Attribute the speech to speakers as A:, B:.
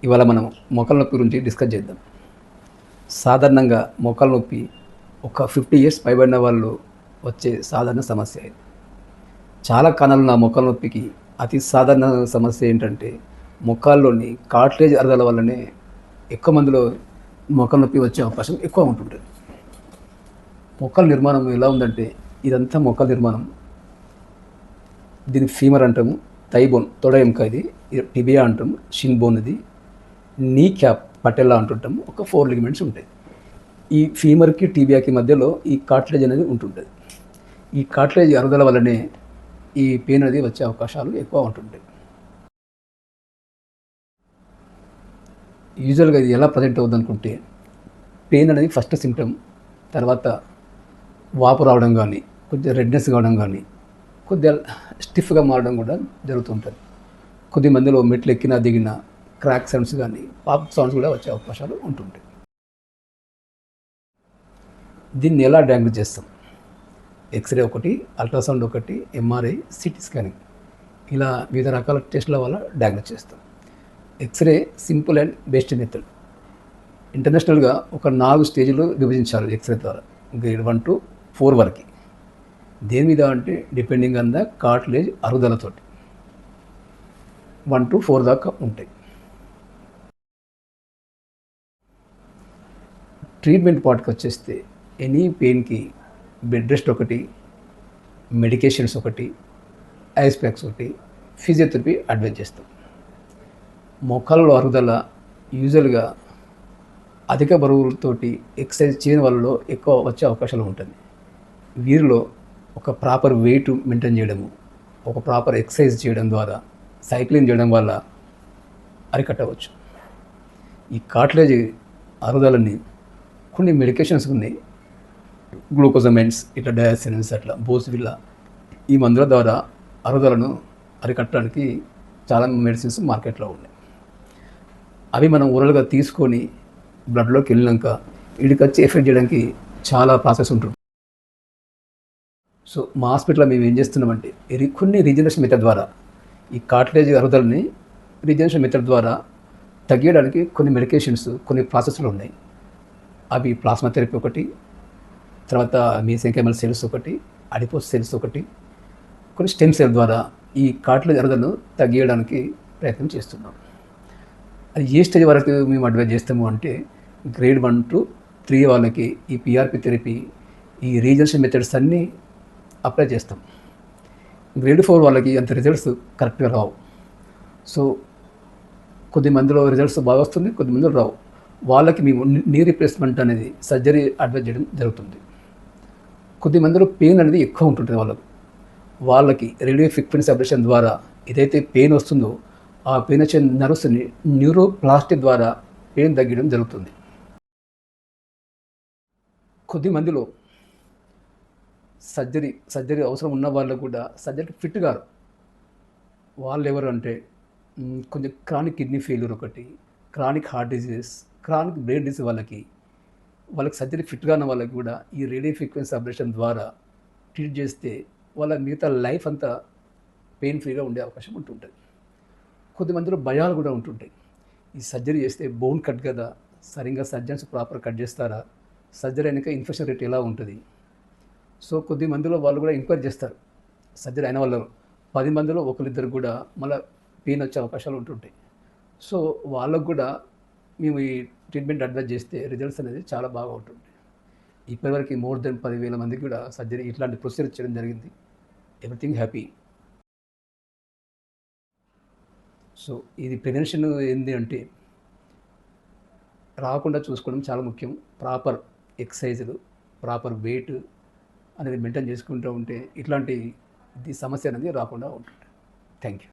A: ఇవాళ మనం మోకాళ్ళ నొప్పి గురించి డిస్కస్ చేద్దాం. సాధారణంగా మోకాళ్ళ నొప్పి ఒక 50 ఇయర్స్ పైబడిన వాళ్ళు వచ్చే సాధారణ సమస్య ఇది. చాలా కారణాలు ఉన్న మోకాళ్ళ నొప్పికి అతి సాధారణ సమస్య ఏంటంటే మోకాల్లోని కార్టిలేజ్ అరగల వల్లనే ఎక్కువ మందిలో మోకాళ్ళ నొప్పి వచ్చే అవకాశం ఎక్కువ ఉంటుంటుంది. మోకాళ్ళ నిర్మాణం ఎలా ఉందంటే ఇదంతా మోకాళ్ళ నిర్మాణం. దీని ఫీమర్ అంటాము, థై బోన్ తొడ ఎముక, ఇది టిబియా అంటాము, షిన్ బోన్, ఇది నీ క్యాప్ పటెల్లా అంటుంటాము. ఒక 4 లిగమెంట్స్ ఉంటాయి. ఈ ఫీమర్కి టిబియాకి మధ్యలో ఈ కార్టిలేజ్ అనేది ఉంటుంటుంది. ఈ కార్టిలేజ్ అరుగుదల వల్లనే ఈ పెయిన్ అనేది వచ్చే అవకాశాలు ఎక్కువ ఉంటుంటాయి. యూజువల్గా ఇది ఎలా ప్రజెంట్ అవుతుంది అనుకుంటే, పెయిన్ అనేది ఫస్ట్ సిమ్టమ్, తర్వాత వాపు రావడం కానీ, కొద్దిగా రెడ్నెస్ కావడం కానీ, కొద్దిగా స్టిఫ్గా మారడం కూడా జరుగుతుంటుంది. కొద్ది మందిలో మెట్లు ఎక్కినా దిగిన క్రాక్ సౌండ్స్ కానీ, పాప్ సౌండ్స్ కూడా వచ్చే అవకాశాలు ఉంటుంటాయి. దీన్ని ఎలా డయాగ్నోస్ చేస్తాం? ఎక్స్రే ఒకటి, అల్ట్రాసౌండ్ ఒకటి, ఎంఆర్ఐ, సిటీ స్కానింగ్, ఇలా వివిధ రకాల టెస్టుల వల్ల డయాగ్నోస్ చేస్తాం. X ray simple and best method. ఇంటర్నేషనల్గా ఒక 4 స్టేజ్లు విభజించారు ఎక్స్రే ద్వారా, గ్రేడ్ 1 to 4 వరకు. దేని మీద అంటే డిపెండింగ్ ఆన్ ద కార్టిలేజ్ అరుగుదలతోటి 1 to 4 దాకా ఉంటాయి. ట్రీట్మెంట్ పార్ట్కి వచ్చేస్తే ఎనీ పెయిన్కి బెడ్ రెస్ట్ ఒకటి, మెడికేషన్స్ ఒకటి, ఐస్ ప్యాక్స్ ఒకటి, ఫిజియోథెరపీ అడ్వైజ్ చేస్తాం. మోకాళ్ళలో అరుగుదల యూజువల్గా అధిక బరువులతోటి ఎక్సర్సైజ్ చేయని వాళ్ళలో ఎక్కువ వచ్చే అవకాశాలు ఉంటుంది. వీరిలో ఒక ప్రాపర్ వెయిట్ మెయింటైన్ చేయడము, ఒక ప్రాపర్ ఎక్సర్సైజ్ చేయడం ద్వారా, సైక్లింగ్ చేయడం వల్ల అరికట్టవచ్చు. ఈ కార్టిలేజ్ అరుగుదలని కొన్ని మెడికేషన్స్ ఉన్నాయి, గ్లూకోజమైన్స్, ఇట్లా డయాసిన్స్, అట్లా బోస్విల్లా, ఈ మందుల ద్వారా అరుగుదలను అరికట్టడానికి చాలా మెడిసిన్స్ మార్కెట్లో ఉన్నాయి. అవి మనం ఓరల్గా తీసుకొని బ్లడ్లోకి వెళ్ళినాక వీడికి వచ్చి ఎఫెక్ట్ చేయడానికి చాలా ప్రాసెస్ ఉంటుంది. సో మా హాస్పిటల్లో మేము ఏం చేస్తున్నామంటే కొన్ని రీజనరేషన్ మెథడ్ ద్వారా ఈ కార్టిలేజ్ అరుగుదలని రీజనరేషన్ మెథడ్ ద్వారా తగ్గించడానికి కొన్ని మెడికేషన్స్, కొన్ని ప్రాసెస్లు ఉన్నాయి. అవి ప్లాస్మా థెరపీ ఒకటి, తర్వాత మీసెంకైమల్ సెల్స్ ఒకటి, అడిపోస్ సెల్స్ ఒకటి, కొన్ని స్టెమ్ సెల్ ద్వారా ఈ కార్టిలేజ్ అరుగుదలను తగ్గించడానికి ప్రయత్నం చేస్తున్నాం. అది ఏ స్టేజ్ వరకు మేము అడ్వైజ్ చేస్తాము అంటే గ్రేడ్ 1 to 3 వాళ్ళకి ఈ పిఆర్పి థెరపీ, ఈ రీజనరేషన్ మెథడ్స్ అన్నీ అప్లై చేస్తాం. గ్రేడ్ 4 వాళ్ళకి అంత రిజల్ట్స్ కరెక్ట్గా రావు. సో కొద్ది మందిలో రిజల్ట్స్ బాగా వస్తుంది, కొద్ది మందిలో రావు. వాళ్ళకి మేము నీ రీప్లేస్మెంట్ అనేది సర్జరీ అడ్వైజ్ చేయడం జరుగుతుంది. కొద్ది మందిలో పెయిన్ అనేది ఎక్కువ ఉంటుంది వాళ్ళకి రేడియో ఫ్రీక్వెన్సీ అబ్లేషన్ ద్వారా ఏదైతే పెయిన్ వస్తుందో ఆ పెయిన్ వచ్చే నర్వ్స్ని న్యూరోప్లాస్టీ ద్వారా పెయిన్ తగ్గడం జరుగుతుంది. కొద్ది మందిలో సర్జరీ అవసరం ఉన్న వాళ్ళు కూడా సర్జరీకి ఫిట్ గారు. వాళ్ళు ఎవరు అంటే కొంచెం క్రానిక్ కిడ్నీ ఫెయిల్యూర్ ఒకటి, chronic heart diseases, chronic brain disease, వాళ్ళకి సర్జరీ ఫిట్గా ఉన్న వాళ్ళకి కూడా ఈ రేడియో ఫ్రీక్వెన్సీ అబ్లేషన్ ద్వారా ట్రీట్ చేస్తే వాళ్ళ మిగతా లైఫ్ అంతా పెయిన్ ఫ్రీగా ఉండే అవకాశం ఉంటుంటుంది. కొద్దిమందిలో భయాలు కూడా ఉంటుంటాయి. ఈ సర్జరీ చేస్తే బోన్ కట్ కదా, సరిగ్గా సర్జన్స్ ప్రాపర్ కట్ చేస్తారా, సర్జరీ అయినాక ఇన్ఫెక్షన్ రేట్ ఎలా ఉంటుంది. సో కొద్ది మందిలో వాళ్ళు కూడా ఎంక్వైరీ చేస్తారు. సర్జరీ అయిన వాళ్ళు 10 మందిలో ఒకరిద్దరు కూడా మళ్ళీ పెయిన్ వచ్చే అవకాశాలు ఉంటుంటాయి. సో వాళ్ళకు కూడా మేము ఈ ట్రీట్మెంట్ అడ్వైజ్ చేస్తే రిజల్ట్స్ అనేది చాలా బాగా ఉంటుంది. ఇప్పటివరకు మోర్ దెన్ 10,000 మందికి కూడా సర్జరీ ఇట్లాంటి ప్రొసీజర్ చేయడం జరిగింది. Everything happy. సో ఇది ప్రివెన్షన్ ఏంటి అంటే రాకుండా చూసుకోవడం చాలా ముఖ్యం. ప్రాపర్ ఎక్సర్సైజులు, ప్రాపర్ వెయిట్ అనేది మెయింటైన్ చేసుకుంటూ ఉంటే ఇట్లాంటి సమస్య అనేది రాకుండా ఉంటుంది. Thank you.